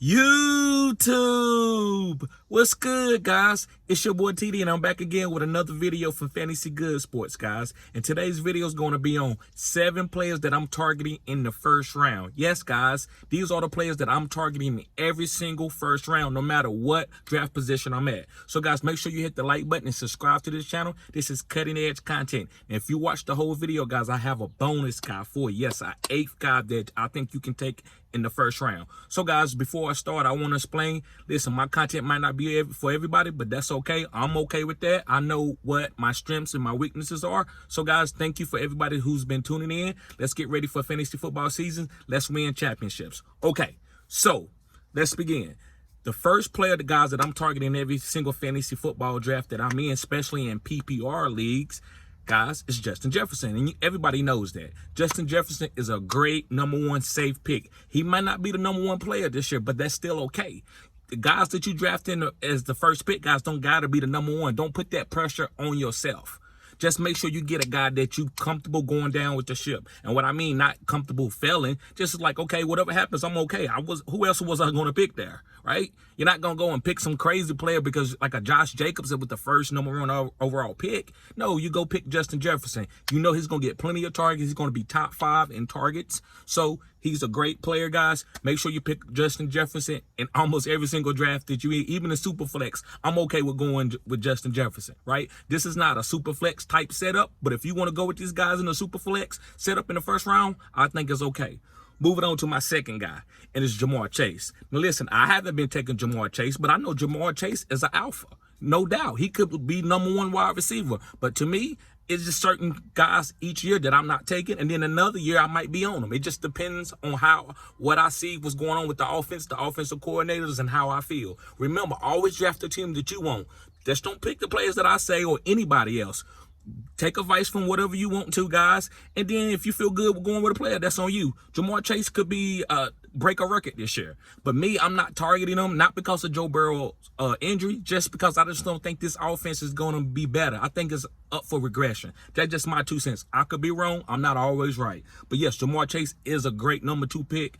YouTube, what's good, guys? It's your boy TD, and I'm back again with another video for Fantasy Good Sports, guys. And today's video is going to be on 7 players that I'm targeting in the first round. Yes, guys, these are the players that I'm targeting in every single first round, no matter what draft position I'm at. So, guys, make sure you hit the like button and subscribe to this channel. This is cutting edge content. And if you watch the whole video, guys, I have a bonus guy for you. Yes, an 8th guy that I think you can take in the first round. So, guys, before I start, I want to explain, listen, my content might not be for everybody, but that's okay. I'm okay with that. I know what my strengths and my weaknesses are. So, guys, thank you for everybody who's been tuning in. Let's get ready for fantasy football season. Let's win championships. Okay, so let's begin. The first player, the guys, that I'm targeting every single fantasy football draft that I'm in, especially in PPR leagues, guys, it's Justin Jefferson, and everybody knows that. Justin Jefferson is a great #1 safe pick. He might not be the #1 player this year, but that's still okay. The guys that you draft in as the first pick, guys, don't got to be the #1. Don't put that pressure on yourself. Just make sure you get a guy that you comfortable going down with the ship. And what I mean, not comfortable failing, just like, okay, whatever happens, I'm okay. Who else was I going to pick there, right? You're not going to go and pick some crazy player because like a Josh Jacobs with the first #1 overall pick. No, you go pick Justin Jefferson. You know he's going to get plenty of targets. He's going to be top 5 in targets. So he's a great player, guys. Make sure you pick Justin Jefferson in almost every single draft that you even a super flex. I'm okay with going with Justin Jefferson, right? This is not a super flex type setup, but if you want to go with these guys in a super flex setup in the first round, I think it's okay. Moving on to my second guy, and it's Jamar Chase. Now, listen, I haven't been taking Jamar Chase, but I know Jamar Chase is an alpha. No doubt. He could be #1 wide receiver. But to me, it's just certain guys each year that I'm not taking, and then another year I might be on them. It just depends on what I see, what's going on with the offense, the offensive coordinators, and how I feel. Remember, always draft the team that you want. Just don't pick the players that I say or anybody else. Take advice from whatever you want to, guys. And then if you feel good with going with a player, that's on you. Jamar Chase could be break a record this year. But me, I'm not targeting him, not because of Joe Burrow's injury, just because I just don't think this offense is going to be better. I think it's up for regression. That's just my 2 cents. I could be wrong. I'm not always right. But yes, Jamar Chase is a great #2 pick.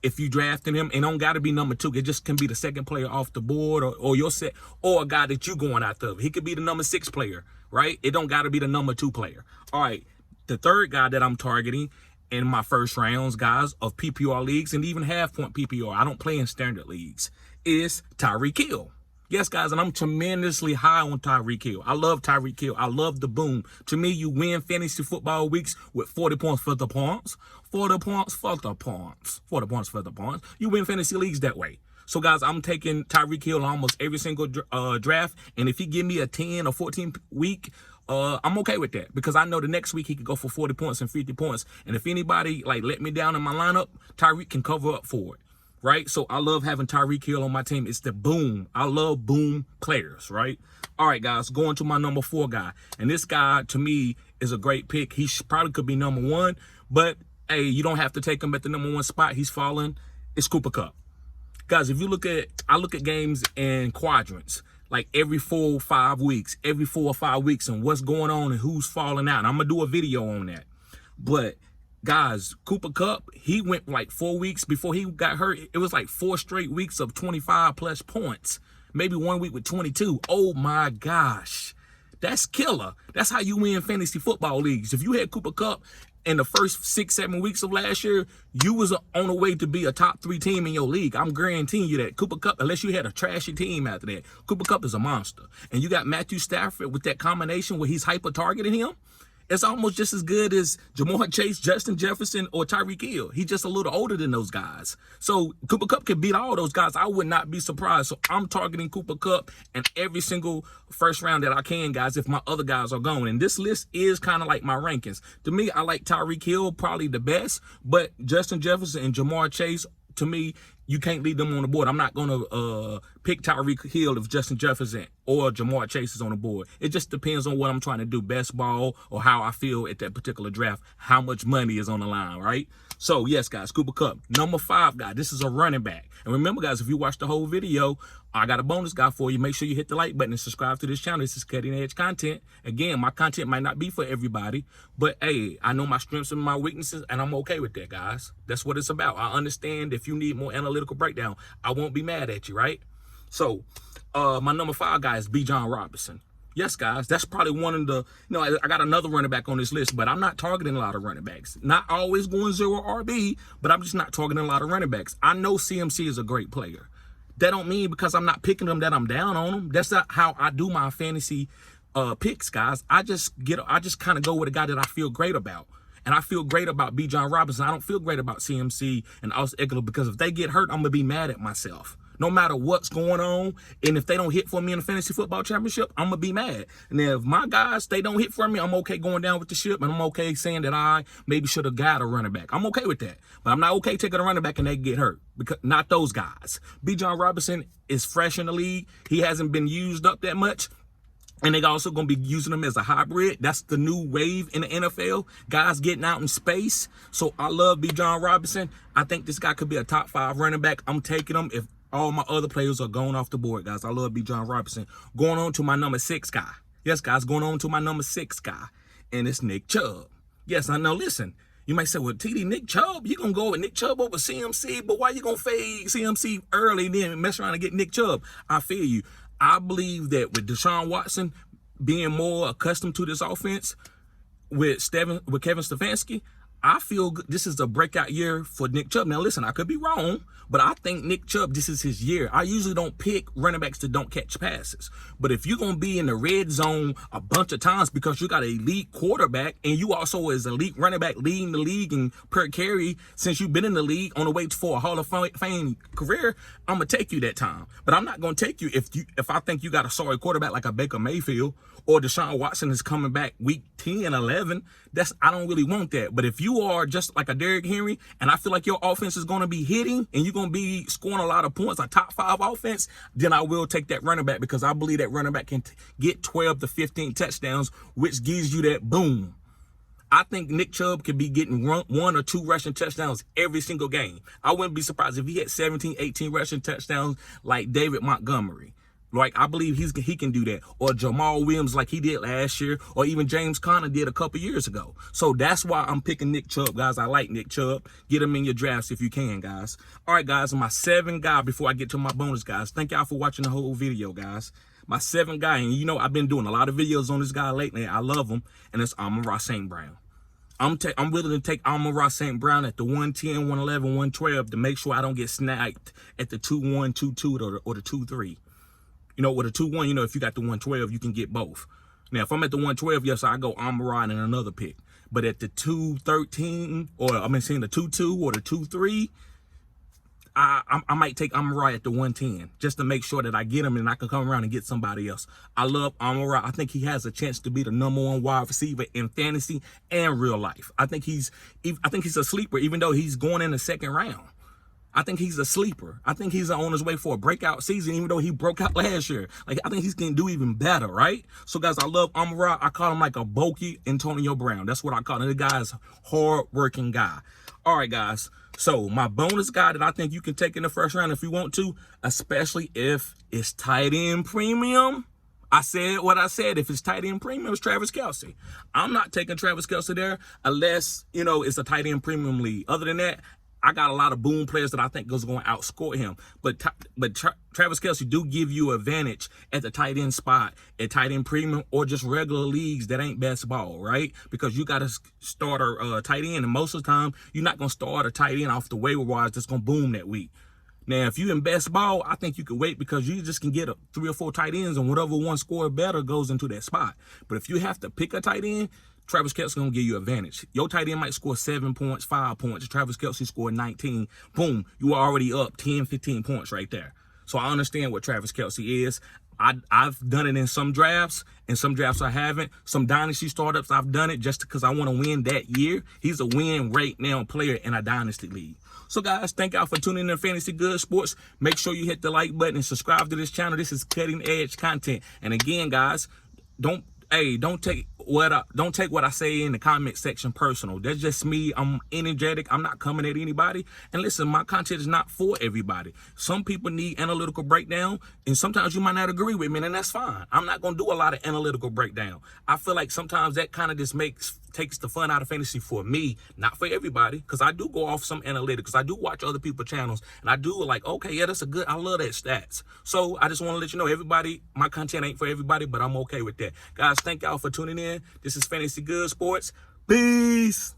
If you drafting him, and don't got to be #2, it just can be the second player off the board or your set, or a guy that you going after. He could be the #6 player, right? It don't got to be the #2 player. All right, the third guy that I'm targeting in my first rounds, guys, of PPR leagues and even half-point PPR, I don't play in standard leagues, is Tyreek Hill. Yes, guys, and I'm tremendously high on Tyreek Hill. I love Tyreek Hill. I love the boom. To me, you win fantasy football weeks with 40 points for the points. 40 points for the points. 40 points for the points. You win fantasy leagues that way. So, guys, I'm taking Tyreek Hill almost every single draft. And if he give me a 10 or 14 week, I'm okay with that because I know the next week he could go for 40 points and 50 points. And if anybody let me down in my lineup, Tyreek can cover up for it. Right? So I love having Tyreek Hill on my team. It's the boom. I love boom players, right? All right, guys, going to my #4 guy. And this guy, to me, is a great pick. He probably could be #1, but, hey, you don't have to take him at the #1 spot. He's falling. It's Cooper Kupp. Guys, if you I look at games in quadrants, like every 4 or 5 weeks, and what's going on and who's falling out. And I'm going to do a video on that. But guys, Cooper Kupp, he went like 4 weeks before he got hurt. It was like 4 straight weeks of 25-plus points. Maybe 1 week with 22. Oh, my gosh. That's killer. That's how you win fantasy football leagues. If you had Cooper Kupp in the first 6, 7 weeks of last year, you was on the way to be a top 3 team in your league. I'm guaranteeing you that. Cooper Kupp, unless you had a trashy team after that, Cooper Kupp is a monster. And you got Matthew Stafford with that combination where he's hyper-targeting him. It's almost just as good as Jamar Chase, Justin Jefferson, or Tyreek Hill. He's just a little older than those guys. So Cooper Kupp can beat all those guys. I would not be surprised. So I'm targeting Cooper Kupp in every single first round that I can, guys, if my other guys are going. And this list is kind of like my rankings. To me, I like Tyreek Hill probably the best, but Justin Jefferson and Jamar Chase, to me, you can't leave them on the board. I'm not going to pick Tyreek Hill if Justin Jefferson or Jamar Chase is on the board. It just depends on what I'm trying to do, best ball, or how I feel at that particular draft, how much money is on the line, right? So, yes, guys, Cooper Kupp. #5 guy, this is a running back. And remember, guys, if you watch the whole video, I got a bonus guy for you. Make sure you hit the like button and subscribe to this channel. This is cutting edge content. Again, my content might not be for everybody, but I know my strengths and my weaknesses, and I'm okay with that, guys. That's what it's about. I understand if you need more analytics analytical breakdown, I won't be mad at you, right? So, my number 5 guy is Bijan Robinson. Yes, guys, that's probably one of the, I got another running back on this list, but I'm not targeting a lot of running backs. Not always going 0 RB, but I'm just not targeting a lot of running backs. I know CMC is a great player. That don't mean because I'm not picking them that I'm down on them. That's not how I do my fantasy picks, guys. I just kind of go with a guy that I feel great about. And I feel great about Bijan Robinson. I don't feel great about CMC and Austin Eckler because if they get hurt, I'm going to be mad at myself. No matter what's going on, and if they don't hit for me in the fantasy football championship, I'm going to be mad. And if my guys, they don't hit for me, I'm okay going down with the ship, and I'm okay saying that I maybe should have got a running back. I'm okay with that. But I'm not okay taking a running back and they get hurt. Because not those guys. Bijan Robinson is fresh in the league. He hasn't been used up that much. And they're also going to be using him as a hybrid. That's the new wave in the NFL. Guys getting out in space. So I love Bijan Robinson. I think this guy could be a top 5 running back. I'm taking him if all my other players are going off the board, guys. I love Bijan Robinson. Going on to my number 6 guy. Yes, guys, going on to my number 6 guy. And it's Nick Chubb. Yes, I know. Listen, you might say, well, TD, Nick Chubb, you're going to go with Nick Chubb over CMC, but why you going to fade CMC early and then mess around and get Nick Chubb? I feel you. I believe that with Deshaun Watson being more accustomed to this offense with Kevin Stefanski, I feel this is a breakout year for Nick Chubb. Now, listen, I could be wrong, but I think Nick Chubb, this is his year. I usually don't pick running backs that don't catch passes. But if you're going to be in the red zone a bunch of times because you got an elite quarterback and you also is elite running back leading the league and per carry since you've been in the league on the way for a Hall of Fame career, I'm going to take you that time. But I'm not going to take you if I think you got a sorry quarterback like a Baker Mayfield or Deshaun Watson is coming back week 10, 11. I don't really want that. But if you are just like a Derrick Henry and I feel like your offense is going to be hitting and you're going to be scoring a lot of points, a top 5 offense, then I will take that running back because I believe that running back can get 12 to 15 touchdowns, which gives you that boom. I think Nick Chubb could be getting 1 or 2 rushing touchdowns every single game. I wouldn't be surprised if he had 17, 18 rushing touchdowns like David Montgomery. Like, I believe he can do that. Or Jamal Williams like he did last year. Or even James Conner did a couple years ago. So that's why I'm picking Nick Chubb, guys. I like Nick Chubb. Get him in your drafts if you can, guys. All right, guys. My 7 guy before I get to my bonus, guys. Thank y'all for watching the whole video, guys. My 7 guy, and I've been doing a lot of videos on this guy lately. I love him. And it's Amon-Ra St. Brown. I'm willing to take Amon-Ra St. Brown at the 110, 111, 112 to make sure I don't get sniped at the 2-1, 2-2 or the 2-3. With a 2-1, if you got the 112, you can get both. Now, if I'm at the 112, yes, I go Amon-Ra and another pick. But at the 2-13, or saying the 2-2 or the 2-3, I might take Amon-Ra at the 110 just to make sure that I get him and I can come around and get somebody else. I love Amon-Ra. I think he has a chance to be the number 1 wide receiver in fantasy and real life. I think he's a sleeper, even though he's going in the 2nd round. I think he's a sleeper. I think he's on his way for a breakout season, even though he broke out last year. Like, I think he's going to do even better, right? So, guys, I love Amon-Ra. I call him like a bulky Antonio Brown. That's what I call him. The guy's a hard-working guy. All right, guys. So, my bonus guy that I think you can take in the 1st round if you want to, especially if it's tight end premium. I said what I said. If it's tight end premium, it's Travis Kelce. I'm not taking Travis Kelce there unless, it's a tight end premium league. Other than that, I got a lot of boom players that I think is going to outscore him. But Travis Kelce do give you advantage at the tight end spot, at tight end premium, or just regular leagues that ain't best ball, right? Because you got to start a tight end, and most of the time, you're not going to start a tight end off the waiver wires that's going to boom that week. Now, if you in best ball, I think you could wait because you just can get 3 or 4 tight ends, and whatever one score better goes into that spot. But if you have to pick a tight end, Travis Kelce going to give you advantage. Your tight end might score 7 points, 5 points. Travis Kelce scored 19. Boom, you are already up 10, 15 points right there. So I understand what Travis Kelce is. I've done it in some drafts, and some drafts I haven't. Some dynasty startups I've done it just because I want to win that year. He's a win right now player in a dynasty league. So, guys, thank y'all for tuning in to Fantasy Good Sports. Make sure you hit the like button and subscribe to this channel. This is cutting edge content. And again, guys, don't Hey, don't take what I say in the comment section personal. That's just me. I'm energetic. I'm not coming at anybody. And listen, my content is not for everybody. Some people need analytical breakdown, and sometimes you might not agree with me, and that's fine. I'm not gonna do a lot of analytical breakdown. I feel like sometimes that kind of just takes the fun out of fantasy for me, not for everybody, because I do go off some analytics. I do watch other people's channels, and I do like, okay, yeah, that's a good, I love that stats. So I just want to let you know, everybody, my content ain't for everybody, but I'm okay with that. Guys, thank y'all for tuning in. This is Fantasy Good Sports. Peace.